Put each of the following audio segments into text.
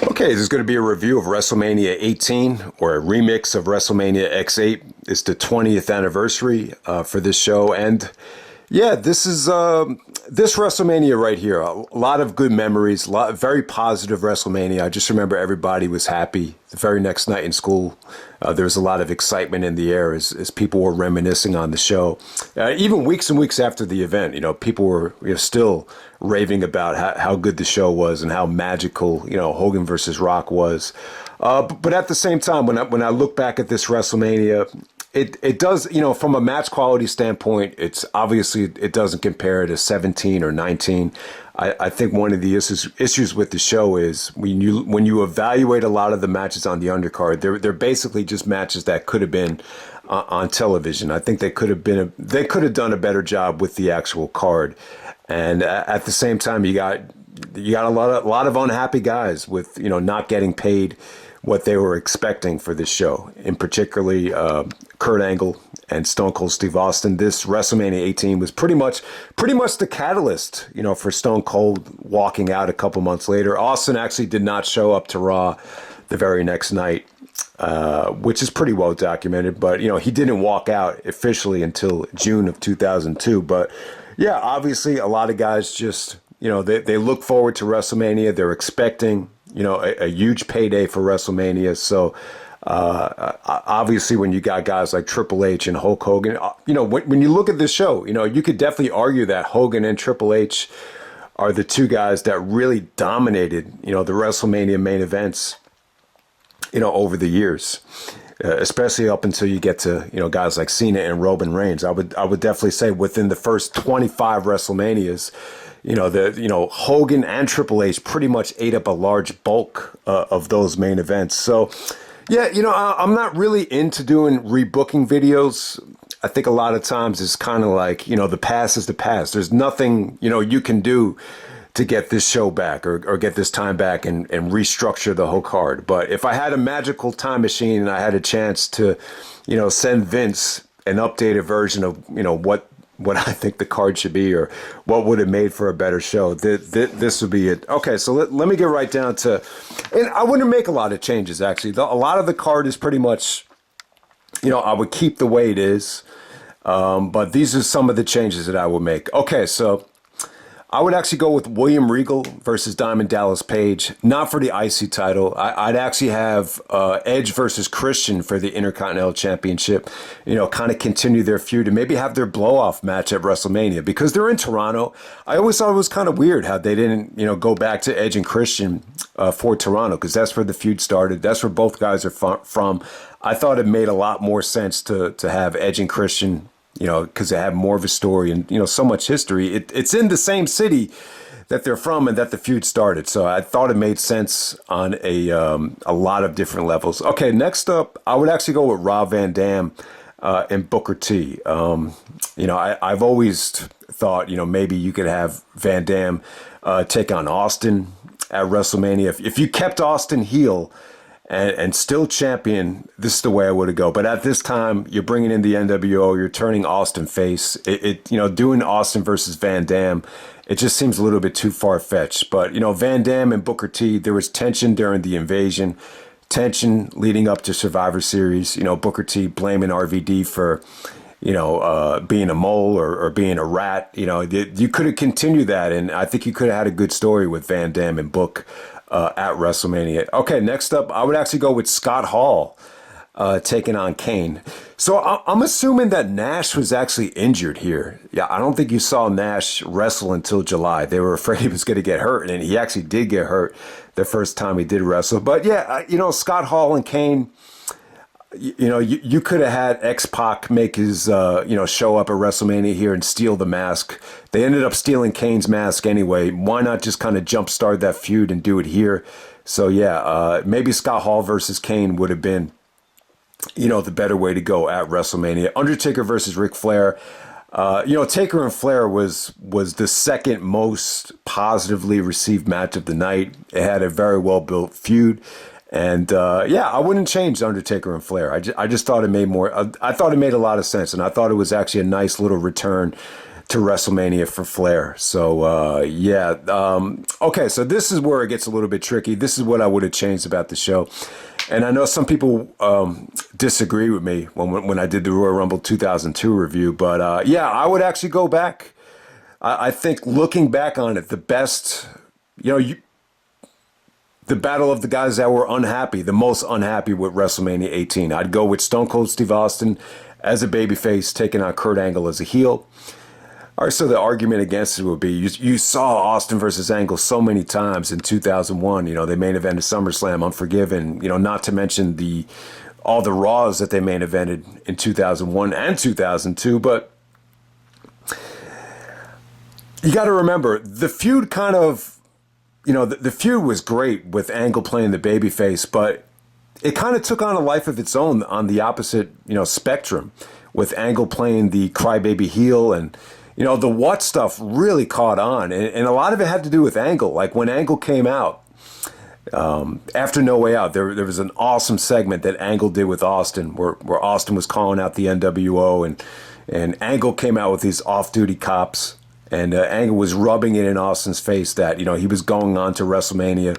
Okay, this is going to be a review of WrestleMania 18, or a remix of WrestleMania X8. It's the 20th anniversary for this show, and yeah, this is this WrestleMania right here. A lot of good memories, very positive WrestleMania. I just remember everybody was happy. The very next night in school, there was a lot of excitement in the air as people were reminiscing on the show. Even weeks and weeks after the event, people were still raving about how good the show was and how magical, Hogan versus Rock was. But at the same time, when I look back at this WrestleMania, it does, from a match quality standpoint, it's obviously it doesn't compare to 17 or 19. I think one of the issues with the show is when you evaluate a lot of the matches on the undercard, they're basically just matches that could have been on television. I think they could have done a better job with the actual card. And at the same time, you got a lot of unhappy guys with not getting paid what they were expecting for this show. In particularly, Kurt Angle and Stone Cold Steve Austin. This WrestleMania 18 was pretty much the catalyst, for Stone Cold walking out a couple months later. Austin actually did not show up to Raw the very next night, which is pretty well documented. But he didn't walk out officially until June of 2002. But yeah, obviously a lot of guys just they look forward to WrestleMania. They're expecting a huge payday for WrestleMania. So obviously when you got guys like Triple H and Hulk Hogan, when you look at this show, you could definitely argue that Hogan and Triple H are the two guys that really dominated, the WrestleMania main events, over the years, especially up until you get to, guys like Cena and Roman Reigns. I would definitely say within the first 25 WrestleManias, Hogan and Triple H pretty much ate up a large bulk of those main events. So, yeah, I'm not really into doing rebooking videos. I think a lot of times it's kind of like, the past is the past. There's nothing, you can do to get this show back or get this time back and restructure the whole card. But if I had a magical time machine and I had a chance to, send Vince an updated version of, what I think the card should be or what would have made for a better show, this would be it. Okay, so let me get right down to, and I wouldn't make a lot of changes, actually. A lot of the card is pretty much, I would keep the way it is, but these are some of the changes that I would make. Okay, so I would actually go with William Regal versus Diamond Dallas Page, not for the IC title. I'd actually have Edge versus Christian for the Intercontinental Championship, kind of continue their feud and maybe have their blow-off match at WrestleMania because they're in Toronto. I always thought it was kind of weird how they didn't, go back to Edge and Christian for Toronto because that's where the feud started. That's where both guys are from. I thought it made a lot more sense to have Edge and Christian, because they have more of a story and, so much history. It's in the same city that they're from and that the feud started. So I thought it made sense on a lot of different levels. Okay, next up, I would actually go with Rob Van Dam and Booker T. I've always thought, maybe you could have Van Dam take on Austin at WrestleMania. If you kept Austin heel, and still champion, this is the way I would have go. But at this time, you're bringing in the NWO, you're turning Austin face. Doing Austin versus Van Dam, it just seems a little bit too far-fetched. But, Van Dam and Booker T, there was tension during the invasion, tension leading up to Survivor Series. Booker T blaming RVD for, being a mole or being a rat. You could have continued that, and I think you could have had a good story with Van Dam and Book at WrestleMania. Okay, next up, I would actually go with Scott Hall taking on Kane. So I'm assuming that Nash was actually injured here. Yeah, I don't think you saw Nash wrestle until July. They were afraid he was going to get hurt, and he actually did get hurt the first time he did wrestle. But yeah, Scott Hall and Kane, you could have had X-Pac make his, show up at WrestleMania here and steal the mask. They ended up stealing Kane's mask anyway. Why not just kind of jumpstart that feud and do it here? So yeah, maybe Scott Hall versus Kane would have been, the better way to go at WrestleMania. Undertaker versus Ric Flair. Taker and Flair was the second most positively received match of the night. It had a very well-built feud. And I wouldn't change Undertaker and Flair. I just thought it made more. I thought it made a lot of sense, and I thought it was actually a nice little return to WrestleMania for Flair. So yeah, okay. So this is where it gets a little bit tricky. This is what I would have changed about the show, and I know some people disagree with me when I did the Royal Rumble 2002 review. But yeah, I would actually go back. I think looking back on it, the best, the battle of the guys that were unhappy, the most unhappy with WrestleMania 18. I'd go with Stone Cold Steve Austin as a babyface, taking on Kurt Angle as a heel. All right, so the argument against it would be you saw Austin versus Angle so many times in 2001. They main evented SummerSlam, Unforgiven. Not to mention all the Raws that they main evented in 2001 and 2002. But you got to remember the feud kind of. The feud was great with Angle playing the babyface, but it kind of took on a life of its own on the opposite, spectrum, with Angle playing the crybaby heel, and the what stuff really caught on, and a lot of it had to do with Angle. Like when Angle came out after No Way Out, there was an awesome segment that Angle did with Austin, where Austin was calling out the NWO, and Angle came out with these off-duty cops. And Angle was rubbing it in Austin's face that, he was going on to WrestleMania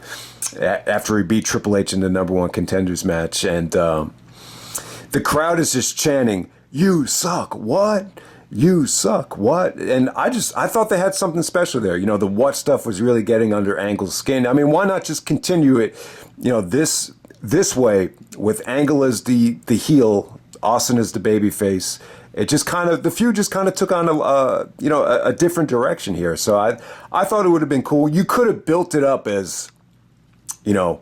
after he beat Triple H in the #1 contenders match. And the crowd is just chanting, "You suck, what? You suck, what?" And I thought they had something special there. The what stuff was really getting under Angle's skin. I mean, why not just continue it, this way with Angle as the heel, Austin as the babyface. It just the feud just kind of took on a different direction here. So I thought it would have been cool. You could have built it up as, the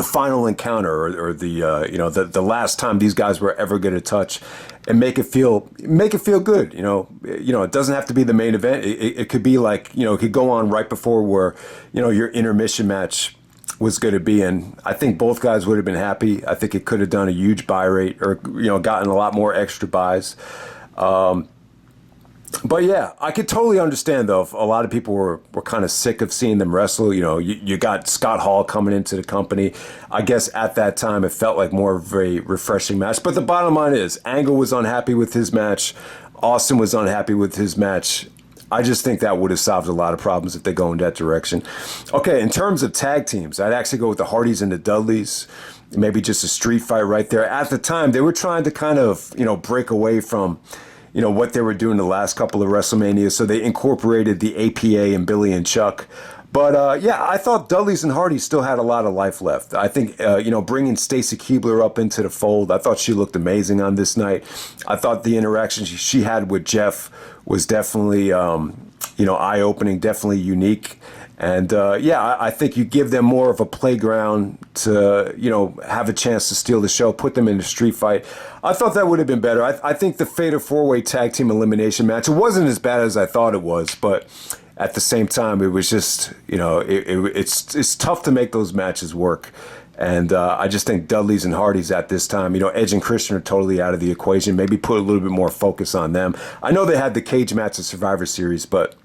final encounter or the last time these guys were ever going to touch, and make it feel good. It doesn't have to be the main event. It could be like, it could go on right before where, your intermission match was going to be, and I think both guys would have been happy. I think it could have done a huge buy rate, or gotten a lot more extra buys. But yeah, I could totally understand though if a lot of people were kind of sick of seeing them wrestle. You got Scott Hall coming into the company. I guess at that time it felt like more of a refreshing match. But the bottom line is Angle was unhappy with his match. Austin was unhappy with his match. I just think that would have solved a lot of problems if they go in that direction. Okay, in terms of tag teams, I'd actually go with the Hardys and the Dudleys. Maybe just a street fight right there. At the time, they were trying to kind of, break away from, what they were doing the last couple of WrestleManias. So they incorporated the APA and Billy and Chuck. But yeah, I thought Dudleys and Hardys still had a lot of life left. I think, bringing Stacy Keibler up into the fold, I thought she looked amazing on this night. I thought the interaction she had with Jeff was definitely, eye-opening, definitely unique. And yeah, I think you give them more of a playground to, have a chance to steal the show, put them in a street fight. I thought that would have been better. I think the Fatal 4-Way Tag Team Elimination match, it wasn't as bad as I thought it was, but at the same time, it was just, it's tough to make those matches work. And I just think Dudleys and Hardys at this time, Edge and Christian are totally out of the equation. Maybe put a little bit more focus on them. I know they had the cage match at Survivor Series, but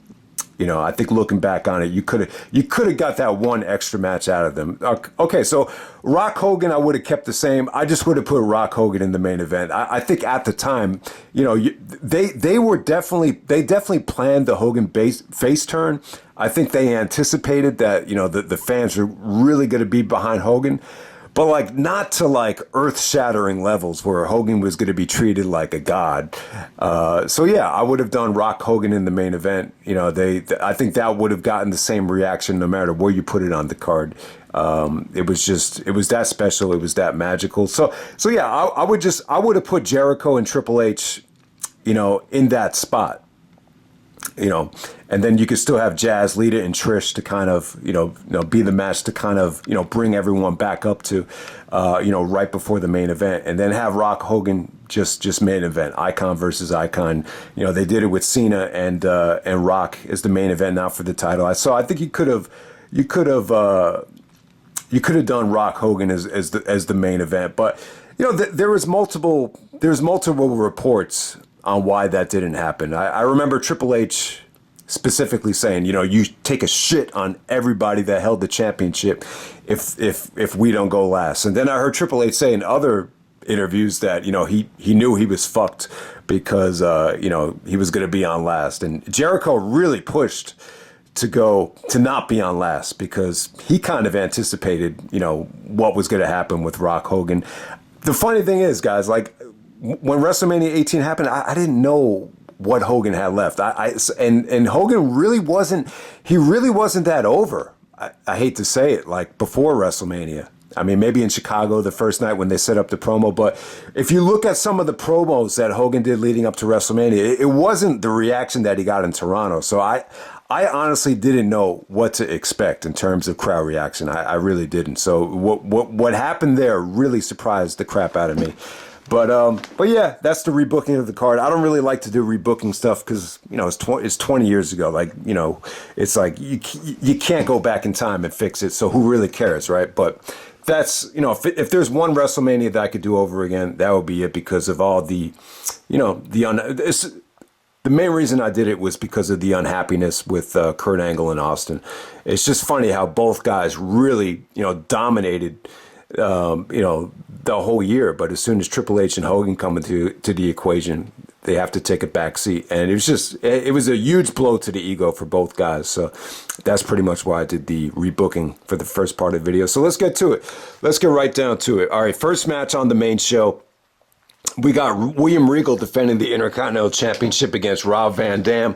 I think looking back on it, you could have got that one extra match out of them. Okay, so Rock Hogan, I would have kept the same. I just would have put Rock Hogan in the main event. I think at the time, they definitely planned the Hogan face turn. I think they anticipated that the fans were really going to be behind Hogan. But not to earth-shattering levels where Hogan was going to be treated like a god. So yeah, I would have done Rock Hogan in the main event. I think that would have gotten the same reaction no matter where you put it on the card. It was that special. It was that magical. So yeah, I would have put Jericho and Triple H, in that spot. And then you could still have Jazz, Lita, and Trish to kind of, be the match to kind of, bring everyone back up to, right before the main event, and then have Rock Hogan just main event, Icon versus Icon. They did it with Cena and Rock as the main event now for the title. I think you could have done Rock Hogan as the main event, but there was multiple reports on why that didn't happen. I remember Triple H specifically saying, you take a shit on everybody that held the championship if we don't go last. And then I heard Triple H say in other interviews that, he knew he was fucked because, he was going to be on last. And Jericho really pushed to not be on last because he kind of anticipated, what was going to happen with Rock Hogan. The funny thing is, guys, like when WrestleMania 18 happened, I didn't know what Hogan had left. And Hogan really wasn't that over. I hate to say it, like before WrestleMania. I mean, maybe in Chicago the first night when they set up the promo, but if you look at some of the promos that Hogan did leading up to WrestleMania, it wasn't the reaction that he got in Toronto. So I honestly didn't know what to expect in terms of crowd reaction. I really didn't. So what happened there really surprised the crap out of me. But yeah, that's the rebooking of the card. I don't really like to do rebooking stuff because it's 20 years ago. Like it's like you can't go back in time and fix it. So who really cares, right? But that's if there's one WrestleMania that I could do over again, that would be it because of all the the main reason I did it was because of the unhappiness with Kurt Angle and Austin. It's just funny how both guys really dominated the whole year, but as soon as Triple H and Hogan come into the equation, they have to take a back seat. And it was a huge blow to the ego for both guys. So that's pretty much why I did the rebooking for the first part of the video. So let's get to it. Let's get right down to it. All right, first match on the main show. We got William Regal defending the Intercontinental Championship against Rob Van Dam.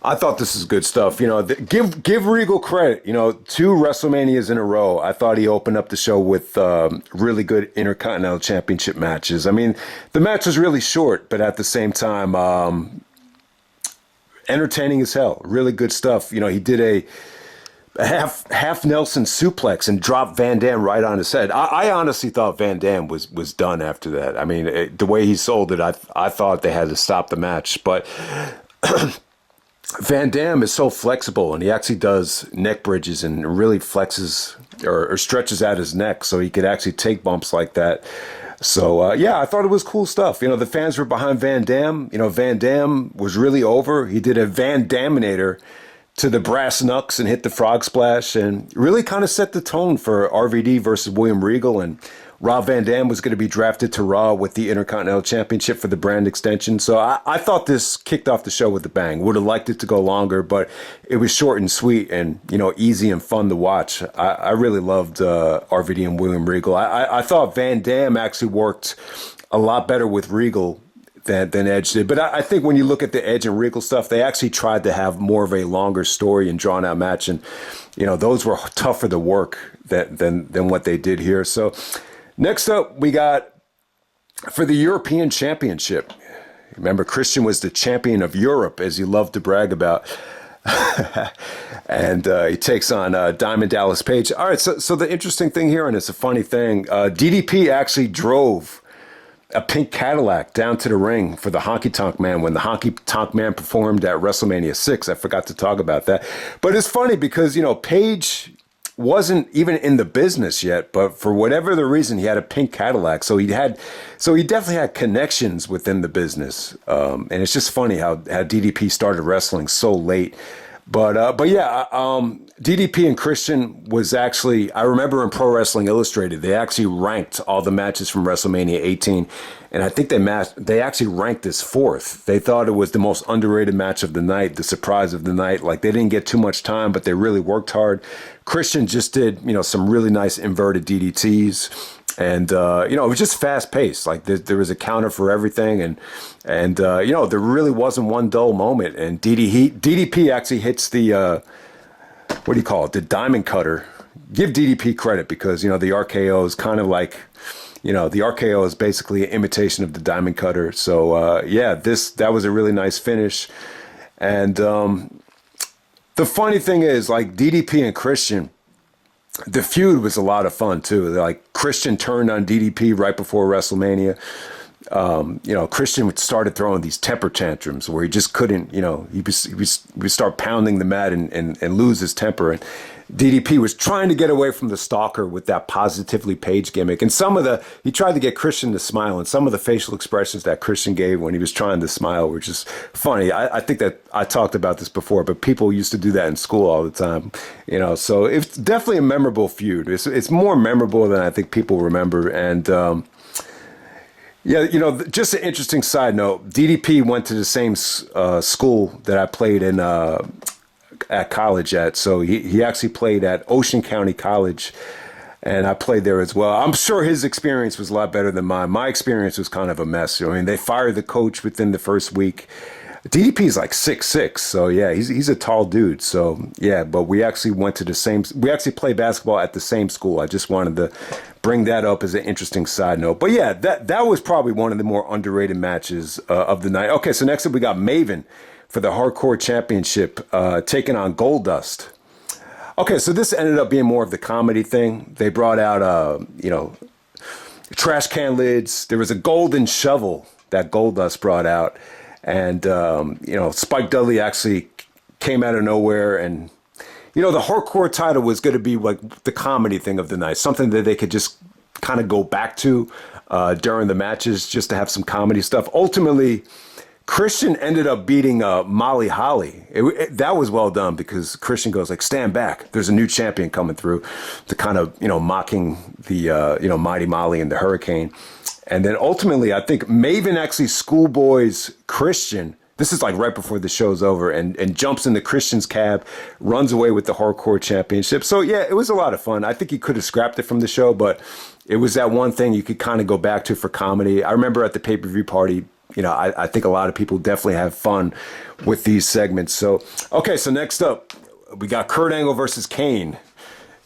I thought this is good stuff. Give Regal credit. 2 WrestleManias in a row. I thought he opened up the show with really good Intercontinental Championship matches. I mean, the match was really short, but at the same time, entertaining as hell. Really good stuff. He did a half Nelson suplex and dropped Van Dam right on his head. I honestly thought Van Dam was done after that. I mean, the way he sold it, I thought they had to stop the match, but. Van Dam is so flexible, and he actually does neck bridges and really flexes or stretches out his neck so he could actually take bumps like that. So, yeah, I thought it was cool stuff. The fans were behind Van Dam. Van Dam was really over. He did a Van Daminator to the brass knucks and hit the frog splash and really kind of set the tone for RVD versus William Regal. And Rob Van Dam was going to be drafted to Raw with the Intercontinental Championship for the brand extension. So I thought this kicked off the show with a bang. Would have liked it to go longer, but it was short and sweet and, easy and fun to watch. I really loved RVD and William Regal. I thought Van Dam actually worked a lot better with Regal than Edge did. But I think when you look at the Edge and Regal stuff, they actually tried to have more of a longer story and drawn out match. And, those were tougher to work than what they did here. So next up, we got for the European Championship. Remember, Christian was the champion of Europe, as you love to brag about. And he takes on Diamond Dallas Page. All right, so the interesting thing here, and it's a funny thing, DDP actually drove a pink Cadillac down to the ring for the Honky Tonk Man when the Honky Tonk Man performed at WrestleMania 6. I forgot to talk about that. But it's funny because, Page wasn't even in the business yet, but for whatever the reason, he had a pink Cadillac. So he definitely had connections within the business. And it's just funny how DDP started wrestling so late. But yeah, DDP and Christian was actually, I remember in Pro Wrestling Illustrated, they actually ranked all the matches from WrestleMania 18. And I think they actually ranked this 4th. They thought it was the most underrated match of the night, the surprise of the night. Like, they didn't get too much time, but they really worked hard. Christian just did, some really nice inverted DDTs. And, it was just fast paced. Like there was a counter for everything. And there really wasn't one dull moment. And DDP actually hits the, what do you call it? The diamond cutter. Give DDP credit because, the RKO is kind of like, the RKO is basically an imitation of the diamond cutter. So, yeah, that was a really nice finish. And, the funny thing is, like, DDP and Christian, the feud was a lot of fun too. Like, Christian turned on DDP right before WrestleMania. Christian started throwing these temper tantrums where he just couldn't, he would start pounding the mat and lose his temper. And DDP was trying to get away from the stalker with that positively Page gimmick. And he tried to get Christian to smile, and some of the facial expressions that Christian gave when he was trying to smile were just funny. I think that I talked about this before, but people used to do that in school all the time, so it's definitely a memorable feud. It's more memorable than I think people remember. And, Yeah, just an interesting side note. DDP went to the same school that I played in at college at. So he actually played at Ocean County College, and I played there as well. I'm sure his experience was a lot better than mine. My experience was kind of a mess. I mean, they fired the coach within the first week. DDP is like 6'6", so yeah, he's a tall dude. So yeah, but we actually went to the same. We actually played basketball at the same school. I just wanted to bring that up as an interesting side note. But yeah, that was probably one of the more underrated matches of the night. Okay, so next up we got Maven for the Hardcore Championship, taking on Goldust. Okay, so this ended up being more of the comedy thing. They brought out trash can lids. There was a golden shovel that Goldust brought out. And, Spike Dudley actually came out of nowhere. And, the hardcore title was going to be like the comedy thing of the night, something that they could just kind of go back to during the matches just to have some comedy stuff. Ultimately, Christian ended up beating Molly Holly. That was well done because Christian goes like, stand back. There's a new champion coming through to kind of, mocking the, Mighty Molly and the Hurricane. And then ultimately, I think Maven actually schoolboys Christian. This is like right before the show's over and jumps into Christian's cab, runs away with the Hardcore Championship. So, yeah, it was a lot of fun. I think he could have scrapped it from the show, but it was that one thing you could kind of go back to for comedy. I remember at the pay-per-view party, I think a lot of people definitely have fun with these segments. So, okay, so next up, we got Kurt Angle versus Kane.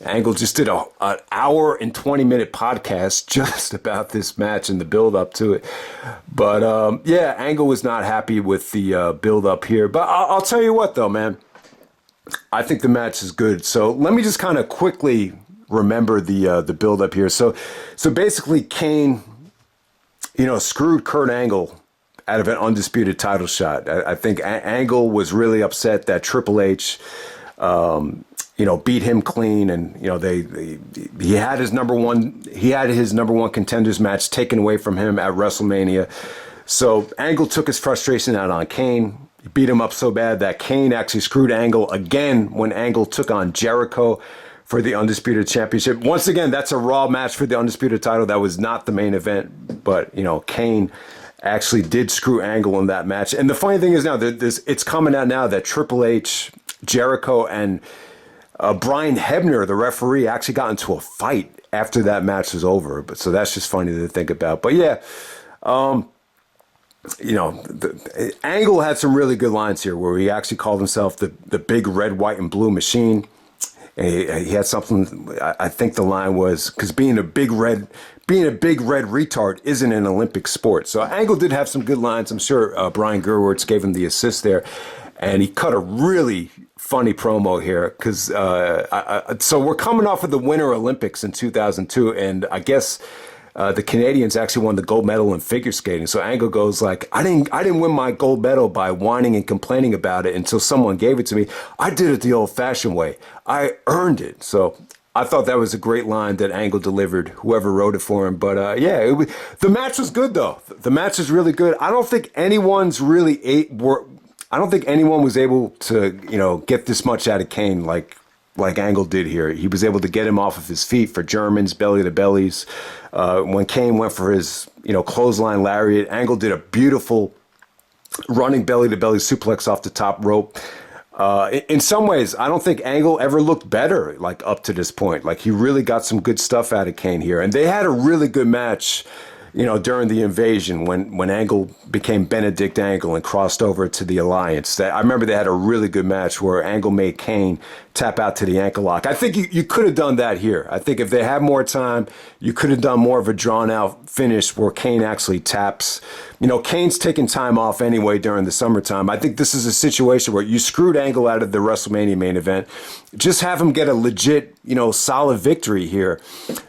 Angle just did an hour and 20-minute podcast just about this match and the build-up to it. But, Angle was not happy with the build-up here. But I'll tell you what, though, man. I think the match is good. So let me just kind of quickly remember the build-up here. So basically, Kane, screwed Kurt Angle out of an Undisputed title shot. I think Angle was really upset that Triple H beat him clean, and he had his number one contenders match taken away from him at WrestleMania. So Angle took his frustration out on Kane. He beat him up so bad that Kane actually screwed Angle again when Angle took on Jericho for the Undisputed Championship. Once again, that's a Raw match for the Undisputed title. That was not the main event, but Kane actually did screw Angle in that match. And the funny thing is now it's coming out now that Triple H, Jericho, and Brian Hebner, the referee, actually got into a fight after that match was over. But so that's just funny to think about. But yeah, Angle had some really good lines here where he actually called himself the big red, white, and blue machine. And he had something. I think the line was because being a big red retard isn't an Olympic sport. So Angle did have some good lines. I'm sure Brian Gerwitz gave him the assist there. And he cut a really funny promo here because so we're coming off of the Winter Olympics in 2002, and I guess the Canadians actually won the gold medal in figure skating. So Angle goes like, I didn't win my gold medal by whining and complaining about it until someone gave it to me. I did it the old-fashioned way. I earned it. So I thought that was a great line that Angle delivered, whoever wrote it for him. But the match was good though. The match is really good. I don't think anyone was able to, get this much out of Kane like Angle did here. He was able to get him off of his feet for Germans, belly to bellies. When Kane went for his, clothesline lariat, Angle did a beautiful running belly to belly suplex off the top rope. In some ways, I don't think Angle ever looked better, like up to this point. Like he really got some good stuff out of Kane here. And they had a really good match, during the invasion when Angle became Benedict Angle and crossed over to the Alliance. I remember they had a really good match where Angle made Kane tap out to the ankle lock. I think you could have done that here. I think if they had more time, you could have done more of a drawn out finish where Kane actually taps. Kane's taking time off anyway during the summertime. I think this is a situation where you screwed Angle out of the WrestleMania main event. Just have him get a legit, solid victory here.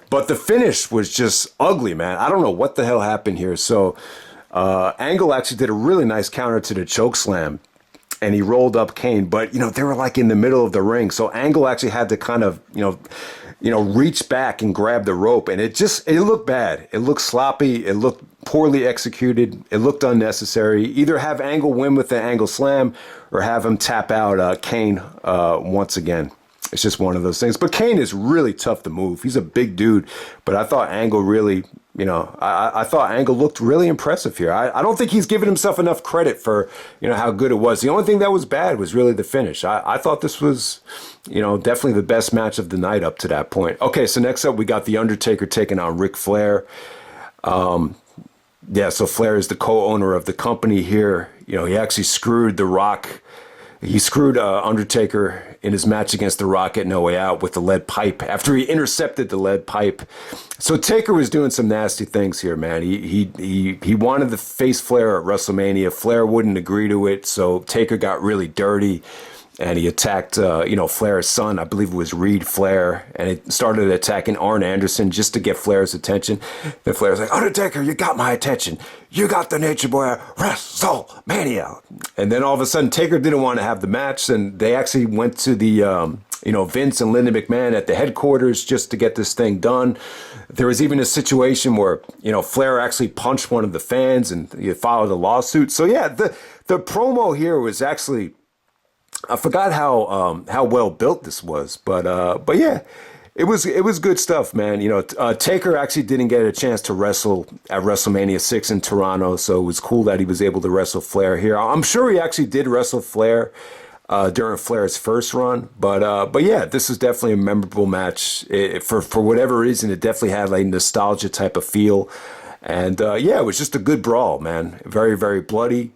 But the finish was just ugly, man. I don't know what the hell happened here. So Angle actually did a really nice counter to the choke slam, and he rolled up Kane. But, they were like in the middle of the ring. So Angle actually had to kind of, reach back and grab the rope. And it looked bad. It looked sloppy. It looked poorly executed. It looked unnecessary. Either have Angle win with the Angle slam or have him tap out Kane once again. it's just one of those things. But Kane is really tough to move. He's a big dude, but I thought Angle really, I thought Angle looked really impressive here. I don't think he's given himself enough credit for, how good it was. The only thing that was bad was really the finish. I thought this was, definitely the best match of the night up to that point. Okay, so next up we got The Undertaker taking on Ric Flair. So Flair is the co-owner of the company here. He actually screwed The Rock. He screwed Undertaker in his match against The Rock at No Way Out with the lead pipe after he intercepted the lead pipe. So Taker was doing some nasty things here, man. He wanted to face Flair at WrestleMania. Flair wouldn't agree to it, so Taker got really dirty. And he attacked, Flair's son. I believe it was Reed Flair. And it started attacking Arn Anderson just to get Flair's attention. Then Flair's like, Undertaker, you got my attention. You got the Nature Boy at WrestleMania. And then all of a sudden, Taker didn't want to have the match. And they actually went to the, Vince and Linda McMahon at the headquarters just to get this thing done. There was even a situation where, Flair actually punched one of the fans and he filed a lawsuit. So, yeah, the promo here was actually... I forgot how well built this was, but yeah, it was good stuff, man. Taker actually didn't get a chance to wrestle at WrestleMania 6 in Toronto, so it was cool that he was able to wrestle Flair here. I'm sure he actually did wrestle Flair during Flair's first run, but yeah, this is definitely a memorable match. For whatever reason, it definitely had like nostalgia type of feel, and yeah, it was just a good brawl, man. Very, very bloody.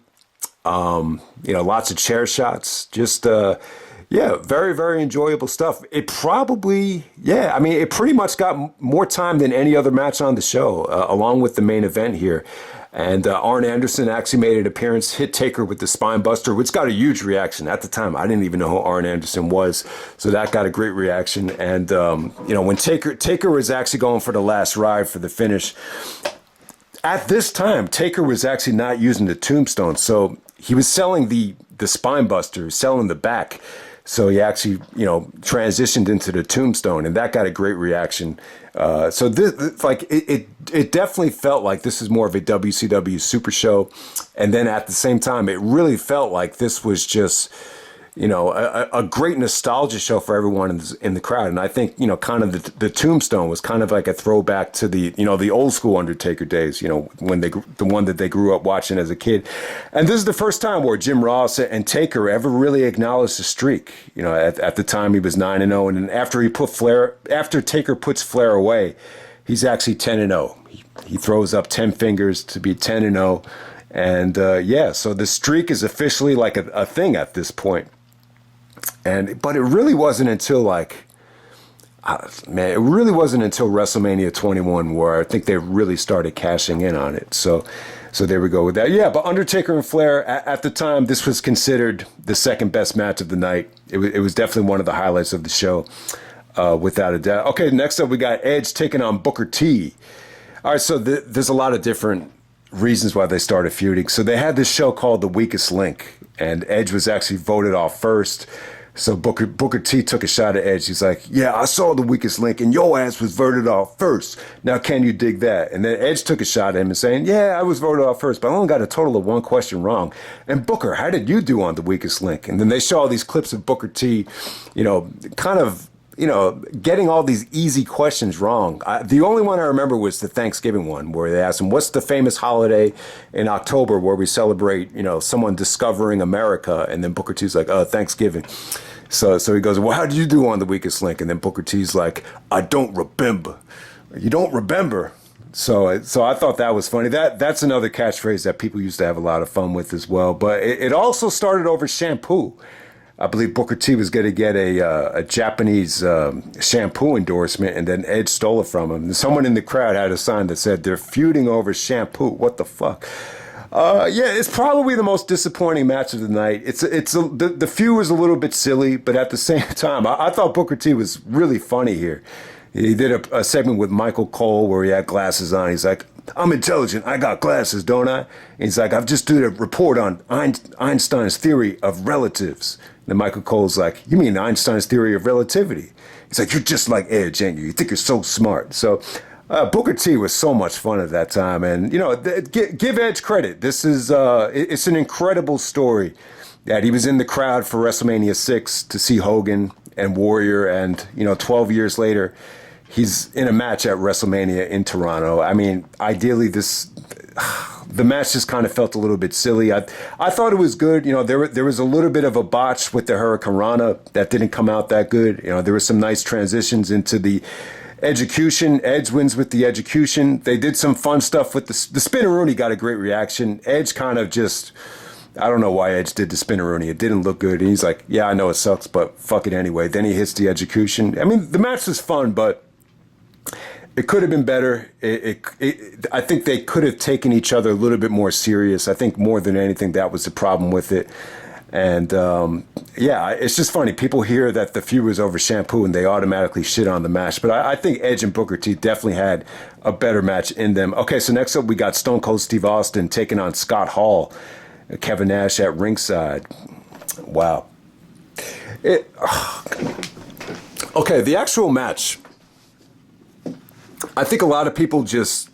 Lots of chair shots, just, very, very enjoyable stuff. It pretty much got more time than any other match on the show, along with the main event here. And Arn Anderson actually made an appearance, hit Taker with the spine buster, which got a huge reaction. At the time, I didn't even know who Arn Anderson was, so that got a great reaction. And, when Taker was actually going for the last ride for the finish, at this time, Taker was actually not using the tombstone, so he was selling the spine buster, selling the back. So he actually, transitioned into the tombstone, and that got a great reaction. So this, it definitely felt like this is more of a WCW Super Show. And then at the same time, it really felt like this was just, a great nostalgia show for everyone in the crowd. And I think, kind of the tombstone was kind of like a throwback to the, the old school Undertaker days, when the one that they grew up watching as a kid. And this is the first time where Jim Ross and Taker ever really acknowledged the streak. At the time he was 9-0. And then after Taker puts Flair away, he's actually 10-0. He throws up 10 fingers to be 10-0. And so the streak is officially like a thing at this point. But it really wasn't until it really wasn't until WrestleMania 21 where I think they really started cashing in on it. So there we go with that. Yeah, but Undertaker and Flair, at the time, this was considered the second best match of the night. It was definitely one of the highlights of the show, without a doubt. Okay, next up we got Edge taking on Booker T. All right, so there's a lot of different reasons why they started feuding. So they had this show called The Weakest Link, and Edge was actually voted off first. So Booker T took a shot at Edge. He's like, yeah, I saw The Weakest Link, and your ass was voted off first. Now, can you dig that? And then Edge took a shot at him and saying, yeah, I was voted off first, but I only got a total of one question wrong. And Booker, how did you do on The Weakest Link? And then they show all these clips of Booker T, kind of, getting all these easy questions wrong. The only one I remember was the Thanksgiving one, where they asked him, what's the famous holiday in October where we celebrate, someone discovering America? And then Booker T's like, Thanksgiving. So he goes, well, how did you do on The Weakest Link? And then Booker T's like, I don't remember. You don't remember? So I thought that was funny. That's another catchphrase that people used to have a lot of fun with as well. But it also started over shampoo. I believe Booker T was going to get a Japanese shampoo endorsement, and then Edge stole it from him. Someone in the crowd had a sign that said, they're feuding over shampoo. What the fuck? It's probably the most disappointing match of the night. The feud was a little bit silly, but at the same time, I thought Booker T was really funny here. He did a segment with Michael Cole where he had glasses on. He's like, I'm intelligent. I got glasses, don't I? And he's like, I've just did a report on Einstein's theory of relatives. And Michael Cole's like, you mean Einstein's theory of relativity? He's like, you're just like Edge, ain't you? You think you're so smart. So Booker T was so much fun at that time. And, give Edge credit. This is, it's an incredible story that he was in the crowd for WrestleMania 6 to see Hogan. and Warrior, and 12 years later, he's in a match at WrestleMania in Toronto. I mean, ideally, the match just kind of felt a little bit silly. I thought it was good. There was a little bit of a botch with the Hurricanrana that didn't come out that good. There were some nice transitions into the execution. Edge wins with the execution. They did some fun stuff with the Spinneroonie. Got a great reaction. Edge kind of just, I don't know why Edge did the Spinneroonie. It didn't look good. And he's like, yeah, I know it sucks, but fuck it anyway. Then he hits the execution. I mean, the match was fun, but it could have been better. I think they could have taken each other a little bit more serious. I think more than anything, that was the problem with it. And yeah, it's just funny. People hear that the feud was over shampoo and they automatically shit on the match. But I think Edge and Booker T definitely had a better match in them. Okay, so next up we got Stone Cold Steve Austin taking on Scott Hall, Kevin Nash at ringside. Wow. Okay, the actual match. I think a lot of people just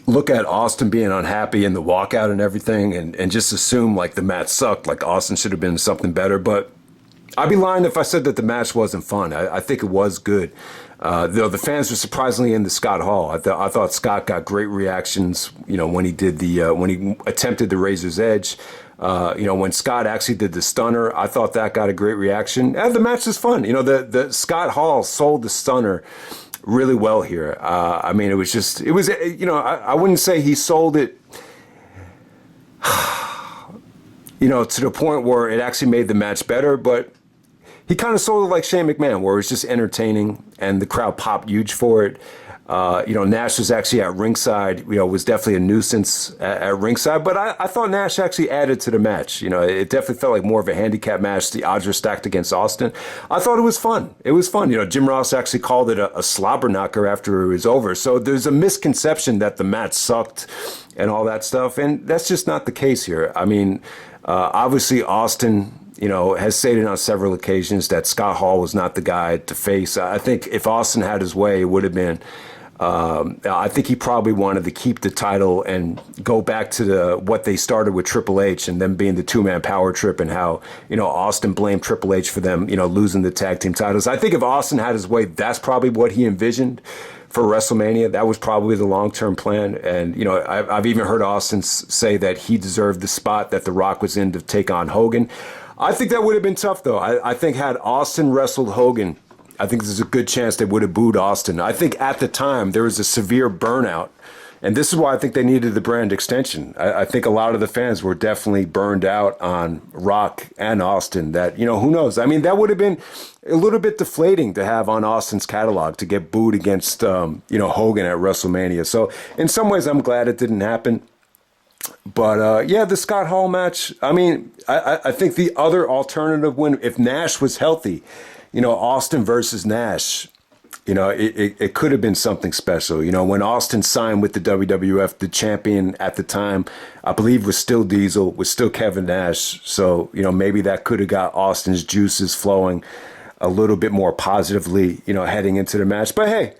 look at Austin being unhappy in the walkout and everything and just assume like the match sucked, like Austin should have been something better. But I'd be lying if I said that the match wasn't fun. I think it was good. Though the fans were surprisingly into Scott Hall. I thought Scott got great reactions, when he did when he attempted the Razor's Edge. When Scott actually did the stunner, I thought that got a great reaction. And the match was fun. The Scott Hall sold the stunner really well here. I mean, it was, I wouldn't say he sold it, to the point where it actually made the match better, but he kind of sold it like Shane McMahon, where it was just entertaining and the crowd popped huge for it. Nash was actually at ringside, was definitely a nuisance at ringside, but I thought Nash actually added to the match. It definitely felt like more of a handicap match. The odds were stacked against Austin. I thought it was fun. It was fun. Jim Ross actually called it a slobber knocker after it was over. So there's a misconception that the match sucked and all that stuff. And that's just not the case here. I mean, obviously Austin, has stated on several occasions that Scott Hall was not the guy to face. I think if Austin had his way, it would have been. I think he probably wanted to keep the title and go back to what they started with Triple H and them being the two-man power trip and how, Austin blamed Triple H for them, losing the tag team titles. I think if Austin had his way, that's probably what he envisioned for WrestleMania. That was probably the long-term plan. And, I've even heard Austin say that he deserved the spot that The Rock was in to take on Hogan. I think that would have been tough, though. I think had Austin wrestled Hogan, I think there's a good chance they would have booed Austin. I think at the time there was a severe burnout, and this is why I think they needed the brand extension. I think a lot of the fans were definitely burned out on Rock and Austin. That, who knows? I mean, that would have been a little bit deflating to have on Austin's catalog to get booed against, Hogan at WrestleMania. So in some ways, I'm glad it didn't happen. But, the Scott Hall match, I mean, I think the other alternative win, if Nash was healthy, Austin versus Nash, it could have been something special. When Austin signed with the WWF, the champion at the time, I believe was still Diesel, was still Kevin Nash. So, maybe that could have got Austin's juices flowing a little bit more positively, heading into the match. But hey,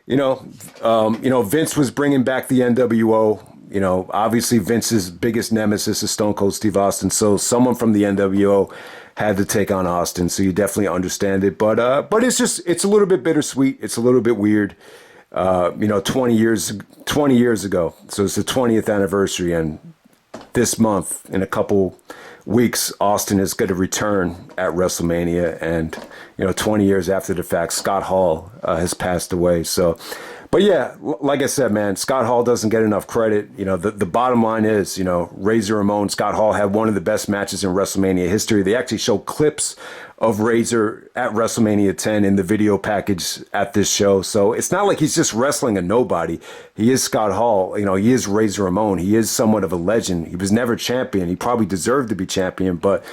Vince was bringing back the NWO. Obviously Vince's biggest nemesis is Stone Cold Steve Austin. So someone from the NWO had to take on Austin. So you definitely understand it. But it's a little bit bittersweet. It's a little bit weird. 20 years ago. So it's the 20th anniversary. And this month, in a couple weeks, Austin is going to return at WrestleMania. And, 20 years after the fact, Scott Hall has passed away. So, but yeah, like I said, man, Scott Hall doesn't get enough credit. The bottom line is, Razor Ramon, Scott Hall had one of the best matches in WrestleMania history. They actually show clips of Razor at WrestleMania 10 in the video package at this show. So it's not like he's just wrestling a nobody. He is Scott Hall. He is Razor Ramon. He is somewhat of a legend. He was never champion. He probably deserved to be champion, but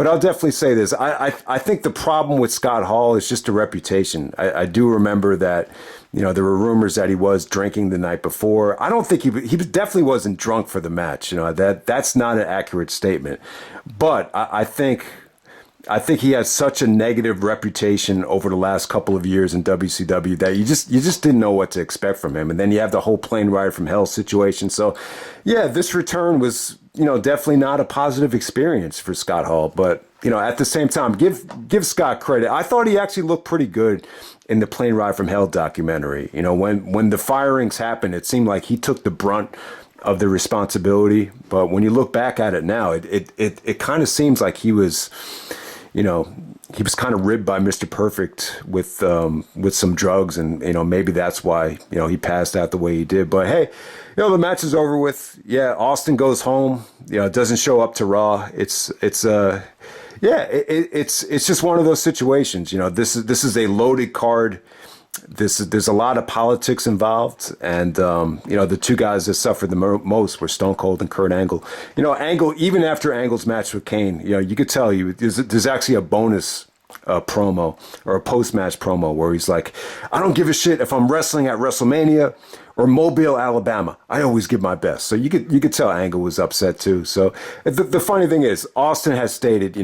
I'll definitely say this. I think the problem with Scott Hall is just a reputation. I do remember that, there were rumors that he was drinking the night before. I don't think he definitely wasn't drunk for the match. That's not an accurate statement. But I think he has such a negative reputation over the last couple of years in WCW that you just didn't know what to expect from him. And then you have the whole plane ride from hell situation. So, yeah, this return was, definitely not a positive experience for Scott Hall. But at the same time, give Scott credit. I thought he actually looked pretty good in the Plane Ride from Hell documentary. When the firings happened, it seemed like he took the brunt of the responsibility. But when you look back at it now, it kind of seems like he was, he was kind of ribbed by Mr. Perfect with some drugs, and maybe that's why he passed out the way he did. But hey, the match is over with. Yeah, Austin goes home. Doesn't show up to Raw. It's just one of those situations. This is a loaded card. There's a lot of politics involved, and the two guys that suffered the most were Stone Cold and Kurt Angle. Angle, even after Angle's match with Kane, you could tell there's actually a bonus promo or a post-match promo where he's like, I don't give a shit if I'm wrestling at WrestleMania or Mobile, Alabama. I always give my best. So you could tell Angle was upset too. So the funny thing is, Austin has stated,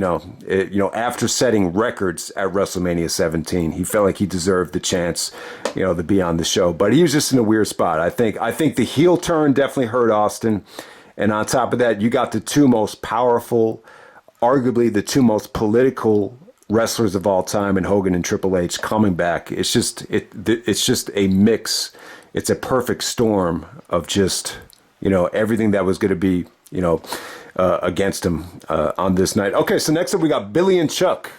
after setting records at WrestleMania 17, he felt like he deserved the chance, to be on the show. But he was just in a weird spot. I think the heel turn definitely hurt Austin. And on top of that, you got the two most powerful, arguably the two most political wrestlers of all time in Hogan and Triple H coming back. It's just a mix. It's a perfect storm of just, everything that was going to be, against him on this night. Okay, so next up we got Billy and Chuck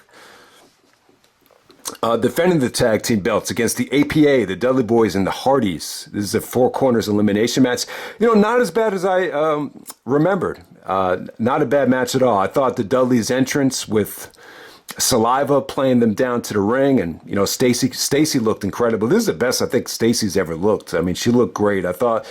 defending the tag team belts against the APA, the Dudley Boyz, and the Hardys. This is a four corners elimination match. Not as bad as I remembered. Not a bad match at all. I thought the Dudley's entrance with Saliva playing them down to the ring, and Stacy looked incredible. This is the best I think Stacy's ever looked. I mean, she looked great. I thought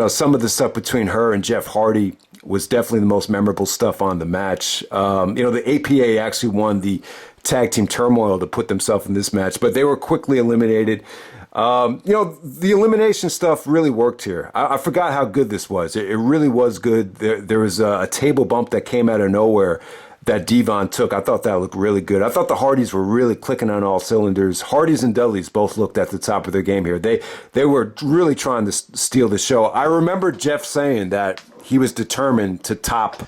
some of the stuff between her and Jeff Hardy was definitely the most memorable stuff on the match. The APA actually won the tag team turmoil to put themselves in this match, but they were quickly eliminated. The elimination stuff really worked here. I forgot how good this was. It really was good. There was a table bump that came out of nowhere that Devon took. I thought that looked really good. I thought the Hardys were really clicking on all cylinders. Hardys and Dudleys both looked at the top of their game here. They were really trying to steal the show. I remember Jeff saying that he was determined to top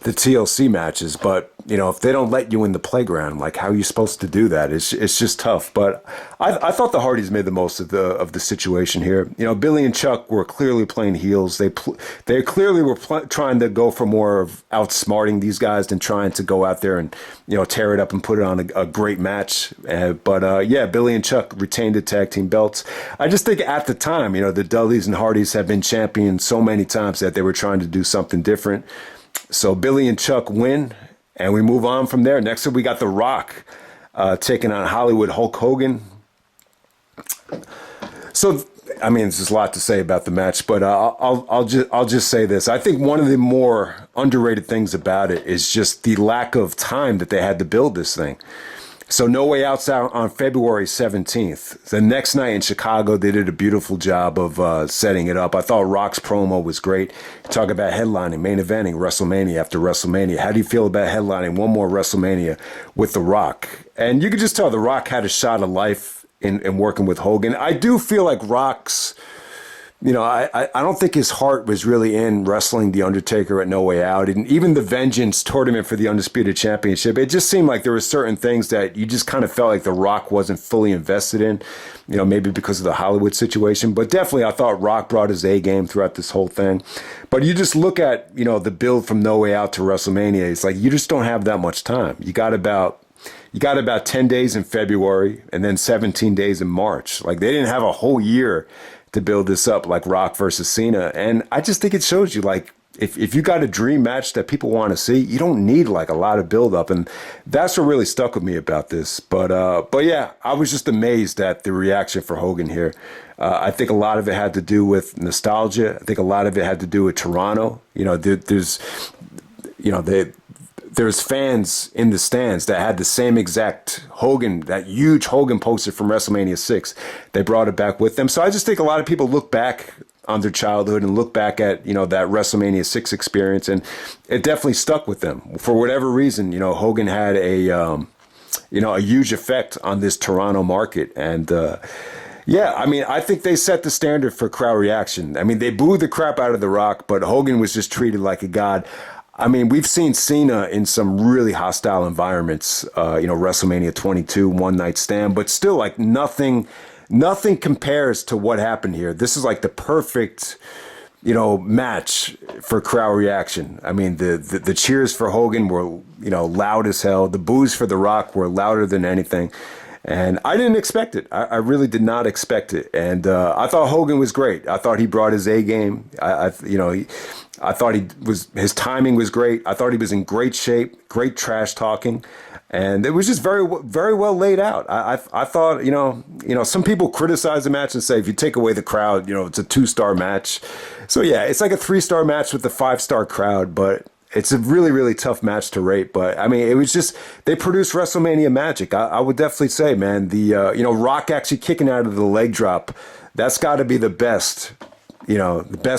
the TLC matches, but if they don't let you in the playground, like, how are you supposed to do that? It's just tough. But I thought the Hardys made the most of the situation here. Billy and Chuck were clearly playing heels. They clearly were trying to go for more of outsmarting these guys than trying to go out there and tear it up and put it on a great match. But Billy and Chuck retained the tag team belts. I just think at the time, the Dudleys and Hardys have been champions so many times that they were trying to do something different. So Billy and Chuck win, and we move on from there. Next up, we got The Rock taking on Hollywood Hulk Hogan. So, I mean, there's a lot to say about the match, but I'll just say this. I think one of the more underrated things about it is just the lack of time that they had to build this thing. So No Way Out's out on February 17th. The next night in Chicago, they did a beautiful job of setting it up. I thought Rock's promo was great. Talk about headlining, main eventing, WrestleMania after WrestleMania. How do you feel about headlining one more WrestleMania with The Rock? And you could just tell The Rock had a shot of life in working with Hogan. I do feel like Rock's, I don't think his heart was really in wrestling The Undertaker at No Way Out. And even the Vengeance tournament for the Undisputed Championship, it just seemed like there were certain things that you just kind of felt like The Rock wasn't fully invested in, maybe because of the Hollywood situation. But definitely I thought Rock brought his A game throughout this whole thing. But you just look at, the build from No Way Out to WrestleMania. It's like you just don't have that much time. You got about 10 days in February and then 17 days in March. Like, they didn't have a whole year to build this up like Rock versus Cena. And I just think it shows you, like, if you got a dream match that people want to see, you don't need like a lot of build up. And that's what really stuck with me about this. But yeah, I was just amazed at the reaction for Hogan here. I think a lot of it had to do with nostalgia. I think a lot of it had to do with Toronto. There's fans in the stands that had the same exact Hogan, that huge Hogan poster from WrestleMania 6. They brought it back with them. So I just think a lot of people look back on their childhood and look back at, that WrestleMania 6 experience, and it definitely stuck with them. For whatever reason, Hogan had a huge effect on this Toronto market. And, I think they set the standard for crowd reaction. I mean, they booed the crap out of The Rock, but Hogan was just treated like a god. I mean, we've seen Cena in some really hostile environments, WrestleMania 22, one night stand, but still like nothing compares to what happened here. This is like the perfect, match for crowd reaction. I mean, the cheers for Hogan were, loud as hell. The boos for The Rock were louder than anything. And I didn't expect it. I really did not expect it. And I thought Hogan was great. I thought he brought his A game. I thought his timing was great. I thought he was in great shape, great trash talking. And it was just very, very well laid out. I thought, some people criticize the match and say, if you take away the crowd, it's a 2-star match. So yeah, it's like a 3-star match with a 5-star crowd, but it's a really, really tough match to rate. But I mean, it was just, they produced WrestleMania magic. I would definitely say, man, the Rock actually kicking out of the leg drop, that's got to be the best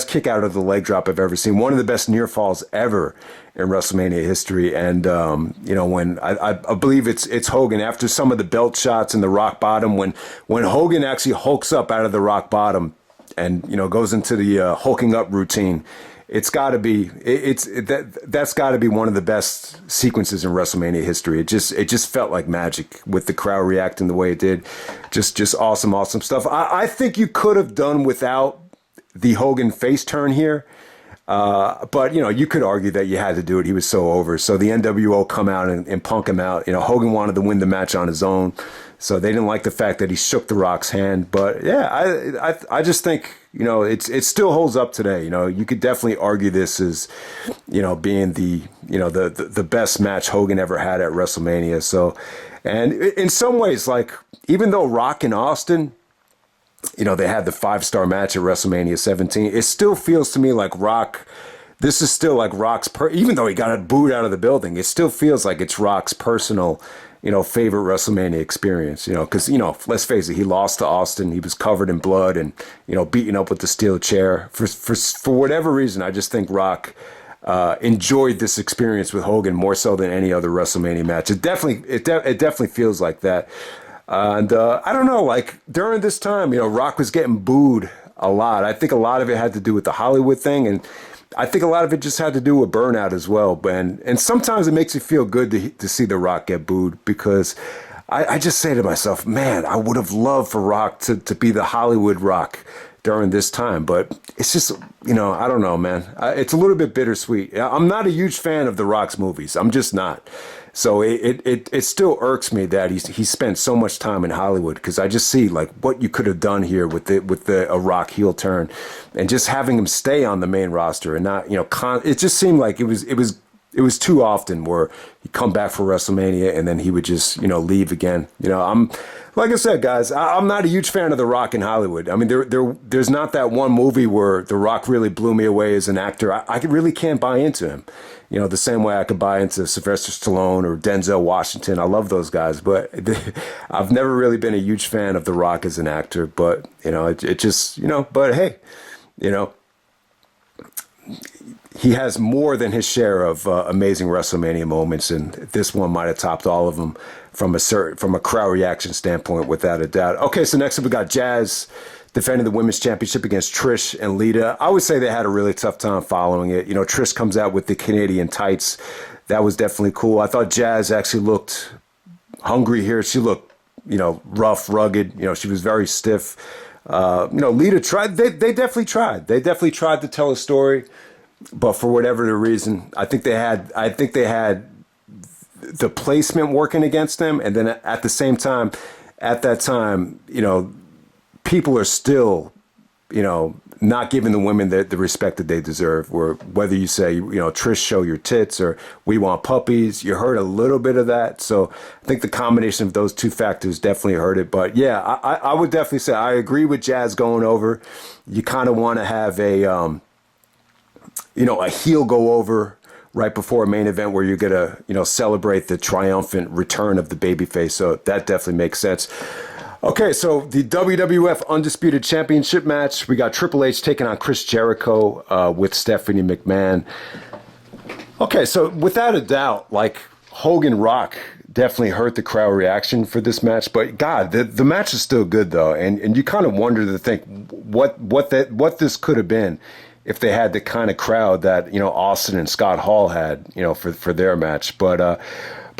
kick out of the leg drop I've ever seen. One of the best near falls ever in WrestleMania history. And, when I believe it's Hogan after some of the belt shots and the rock bottom, when Hogan actually hulks up out of the rock bottom and, goes into the hulking up routine, it's got to be that's got to be one of the best sequences in WrestleMania history. It just felt like magic with the crowd reacting the way it did. Just awesome stuff. I think you could have done without the Hogan face turn here. But, you could argue that you had to do it. He was so over. So the NWO come out and punk him out. Hogan wanted to win the match on his own. So they didn't like the fact that he shook The Rock's hand. But, yeah, I just think, it still holds up today. You could definitely argue this as, being the best match Hogan ever had at WrestleMania. So, and in some ways, like, even though Rock and Austin, they had the 5-star match at WrestleMania 17. It still feels to me like Rock, this is still like Rock's, even though he got booed out of the building, it still feels like it's Rock's personal, favorite WrestleMania experience, because, let's face it, he lost to Austin. He was covered in blood and, beaten up with the steel chair. For whatever reason, I just think Rock enjoyed this experience with Hogan more so than any other WrestleMania match. It definitely feels like that. And I don't know, like during this time, Rock was getting booed a lot. I think a lot of it had to do with the Hollywood thing, and I think a lot of it just had to do with burnout as well. And sometimes it makes you feel good to see The Rock get booed, because I just say to myself, man, I would have loved for Rock to be the Hollywood Rock during this time. But it's just, I don't know, man. It's a little bit bittersweet. I'm not a huge fan of The Rock's movies. I'm just not. So it still irks me that he spent so much time in Hollywood, because I just see like what you could have done here with a Rock heel turn, and just having him stay on the main roster and not it just seemed like it was too often where he'd come back for WrestleMania and then he would just leave again. I'm like I said, guys, I'm not a huge fan of The Rock in Hollywood. I mean, there's not that one movie where The Rock really blew me away as an actor. I really can't buy into him. The same way I could buy into Sylvester Stallone or Denzel Washington. I love those guys, but I've never really been a huge fan of The Rock as an actor. But, it just, but hey, he has more than his share of amazing WrestleMania moments, and this one might have topped all of them from a crowd reaction standpoint, without a doubt. Okay, so next up we got Jazz defending the women's championship against Trish and Lita. I would say they had a really tough time following it. Trish comes out with the Canadian tights. That was definitely cool. I thought Jazz actually looked hungry here. She looked, rough, rugged. She was very stiff. Lita tried. They definitely tried. They definitely tried to tell a story, but for whatever the reason, I think they had the placement working against them, and then at the same time, at that time, people are still, not giving the women the respect that they deserve. Where whether you say, Trish, show your tits, or we want puppies, you heard a little bit of that. So I think the combination of those two factors definitely hurt it. But yeah, I would definitely say I agree with Jazz going over. You kind of want to have a heel go over right before a main event where you're going to, celebrate the triumphant return of the babyface. So that definitely makes sense. Okay, so the WWF Undisputed Championship match, we got Triple H taking on Chris Jericho with Stephanie McMahon. Okay, so without a doubt, like Hogan Rock definitely hurt the crowd reaction for this match, but God, the match is still good though, and you kind of wonder to think what this could have been if they had the kind of crowd that, Austin and Scott Hall had, for their match. But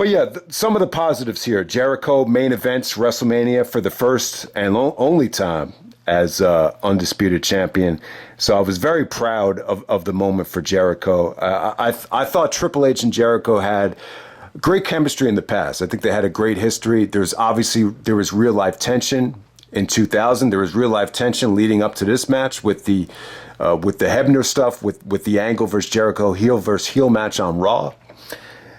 yeah, some of the positives here. Jericho main events WrestleMania for the first and only time as Undisputed Champion. So I was very proud of the moment for Jericho. I thought Triple H and Jericho had great chemistry in the past. I think they had a great history. There was real life tension in 2000. There was real life tension leading up to this match with the Hebner stuff, with the Angle versus Jericho heel versus heel match on Raw.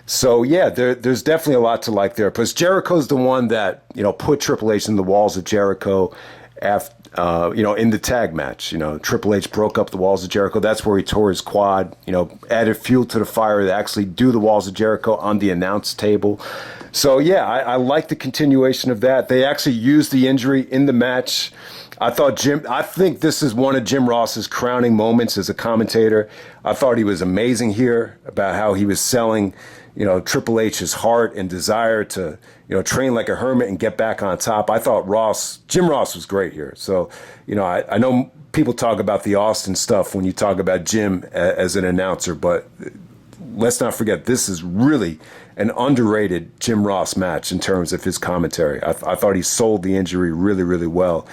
So yeah, there's definitely a lot to like there. Plus Jericho's the one that put Triple H in the walls of Jericho after in the tag match. Triple H broke up the walls of Jericho. That's where he tore his quad. Added fuel to the fire to actually do the walls of Jericho on the announce table. So yeah, I like the continuation of that. They actually used the injury in the match. I think this is one of Jim Ross's crowning moments as a commentator. I thought he was amazing here about how he was selling, Triple H's heart and desire to, train like a hermit and get back on top. I thought Jim Ross was great here. So, I know people talk about the Austin stuff when you talk about Jim as an announcer, but let's not forget, this is really an underrated Jim Ross match in terms of his commentary. I thought he sold the injury really, really well.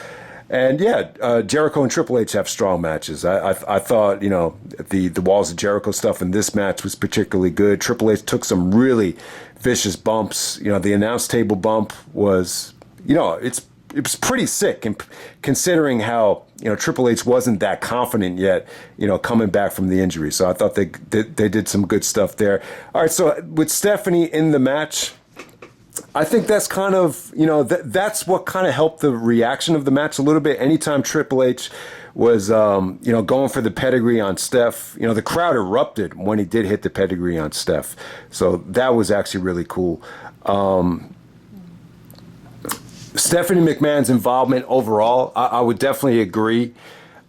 And yeah, Jericho and Triple H have strong matches. I thought, the Walls of Jericho stuff in this match was particularly good. Triple H took some really vicious bumps. The announce table bump was, it was pretty sick, and considering how Triple H wasn't that confident yet, coming back from the injury. So I thought they did some good stuff there. All right, so with Stephanie in the match, I think that's kind of, that's what kind of helped the reaction of the match a little bit. Anytime Triple H was, going for the pedigree on Steph, the crowd erupted when he did hit the pedigree on Steph. So that was actually really cool. Stephanie McMahon's involvement overall, I would definitely agree.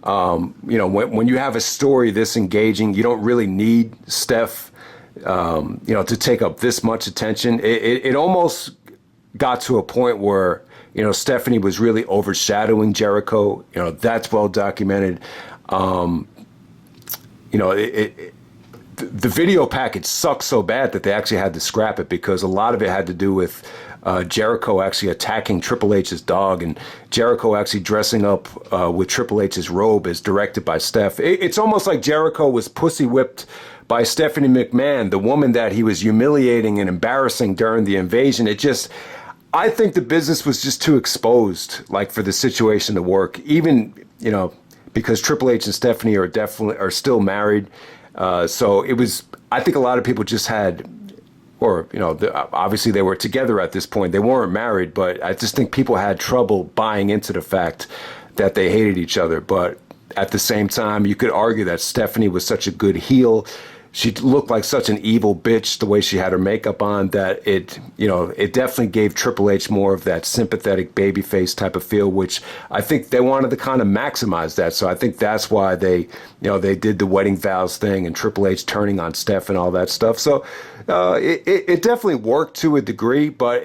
When you have a story this engaging, you don't really need Steph to take up this much attention. It almost got to a point where, Stephanie was really overshadowing Jericho. That's well documented. The video package sucked so bad that they actually had to scrap it because a lot of it had to do with Jericho actually attacking Triple H's dog and Jericho actually dressing up with Triple H's robe as directed by Steph. It's almost like Jericho was pussy whipped by Stephanie McMahon, the woman that he was humiliating and embarrassing during the invasion. I think the business was just too exposed, for the situation to work. Even, because Triple H and Stephanie are still married. So it was, I think a lot of people just had, obviously they were together at this point. They weren't married, but I just think people had trouble buying into the fact that they hated each other. But at the same time, you could argue that Stephanie was such a good heel. She looked like such an evil bitch the way she had her makeup on that it definitely gave Triple H more of that sympathetic babyface type of feel, which I think they wanted to kind of maximize that. So I think that's why they did the wedding vows thing and Triple H turning on Steph and all that stuff. So it definitely worked to a degree, but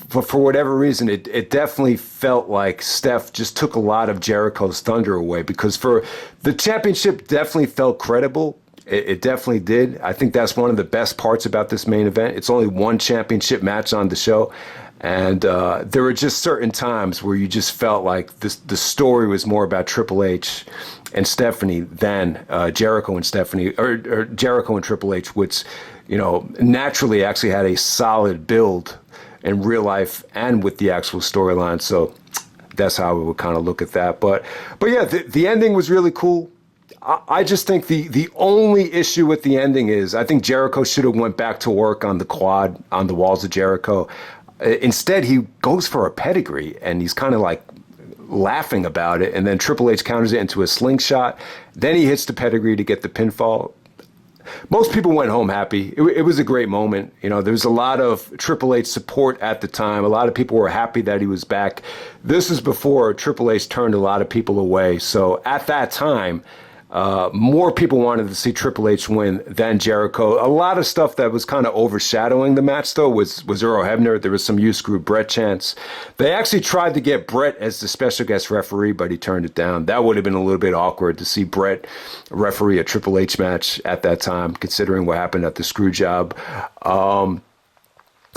for whatever reason, it definitely felt like Steph just took a lot of Jericho's thunder away because for the championship definitely felt credible. It definitely did. I think that's one of the best parts about this main event. It's only one championship match on the show. And there were just certain times where you just felt like the story was more about Triple H and Stephanie than Jericho and Stephanie, or Jericho and Triple H, which, naturally actually had a solid build in real life and with the actual storyline. So that's how we would kind of look at that. But yeah, the ending was really cool. I just think the only issue with the ending is I think Jericho should have went back to work on the quad, on the Walls of Jericho. Instead, he goes for a pedigree, and he's kind of like laughing about it. And then Triple H counters it into a slingshot. Then he hits the pedigree to get the pinfall. Most people went home happy. It was a great moment. There was a lot of Triple H support at the time. A lot of people were happy that he was back. This is before Triple H turned a lot of people away. So at that time, More people wanted to see Triple H win than Jericho. A lot of stuff that was kind of overshadowing the match, though, was Earl Hebner. There was some "You Screw Brett" chants. They actually tried to get Brett as the special guest referee, but he turned it down. That would have been a little bit awkward to see Brett referee a Triple H match at that time, considering what happened at the screw job.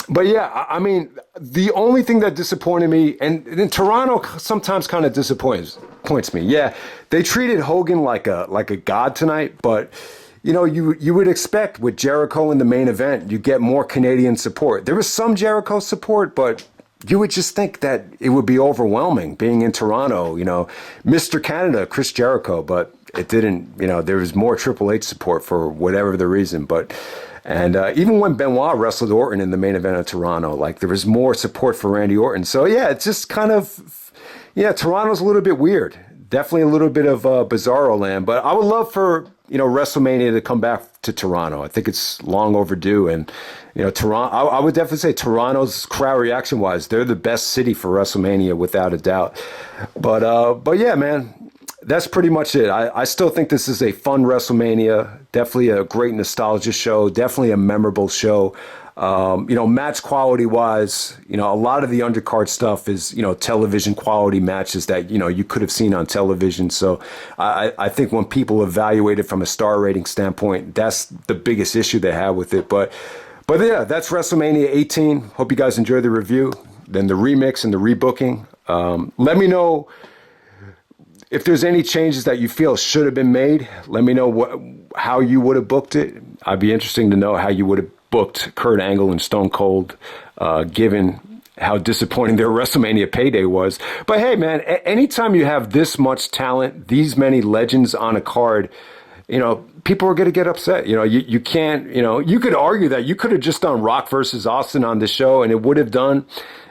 But yeah, I mean, the only thing that disappointed me, and Toronto sometimes kind of disappoints me. Yeah, they treated Hogan like a god tonight, but you know, you would expect with Jericho in the main event, you get more Canadian support. There was some Jericho support, but you would just think that it would be overwhelming being in Toronto. You know, Mr. Canada, Chris Jericho, but it didn't. You know, there was more Triple H support for whatever the reason, but. And even when Benoit wrestled Orton in the main event of Toronto, like there was more support for Randy Orton. So yeah, it's just kind of, yeah, Toronto's a little bit weird. Definitely a little bit of bizarro land. But I would love for, you know, WrestleMania to come back to Toronto. I think it's long overdue. And, you know, Toronto, I would definitely say Toronto's crowd reaction wise, they're the best city for WrestleMania without a doubt. But yeah, man. That's pretty much it. I still think this is a fun WrestleMania. Definitely a great nostalgia show. Definitely a memorable show. You know, match quality wise, you know, a lot of the undercard stuff is, you know, television quality matches that, you know, you could have seen on television. So I think when people evaluate it from a star rating standpoint, that's the biggest issue they have with it. But yeah, that's WrestleMania 18. Hope you guys enjoy the review. Then the remix and the rebooking. Let me know if there's any changes that you feel should have been made. Let me know how you would have booked it. I'd be interesting to know how you would have booked Kurt Angle and Stone Cold, given how disappointing their WrestleMania payday was. But hey, man, anytime you have this much talent, these many legends on a card, you know, people are going to get upset. You know, you can't, you know, you could argue that you could have just done Rock versus Austin on the show and it would have done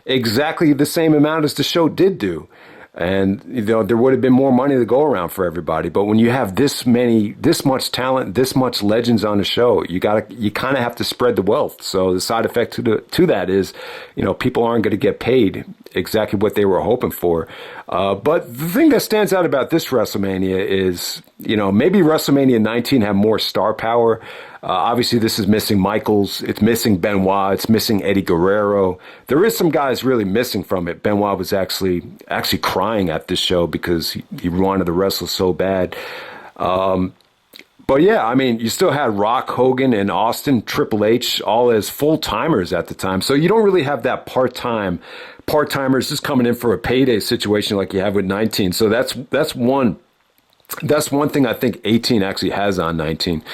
exactly the same amount as the show did do. And, you know, there would have been more money to go around for everybody. But when you have this much talent, this much legends on the show, you kind of have to spread the wealth. So the side effect to that is, you know, people aren't going to get paid exactly what they were hoping for. But the thing that stands out about this WrestleMania is, you know, maybe WrestleMania 19 had more star power. Obviously, this is missing Michaels. It's missing Benoit. It's missing Eddie Guerrero. There is some guys really missing from it. Benoit was actually crying at this show because he wanted to wrestle so bad. But yeah, I mean, you still had Rock, Hogan, and Austin, Triple H, all as full-timers at the time. So you don't really have that part-timers just coming in for a payday situation like you have with 19. So that's one thing I think 18 actually has on 19.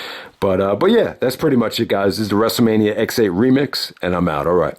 But yeah, that's pretty much it, guys. This is the WrestleMania X8 remix, and I'm out. All right.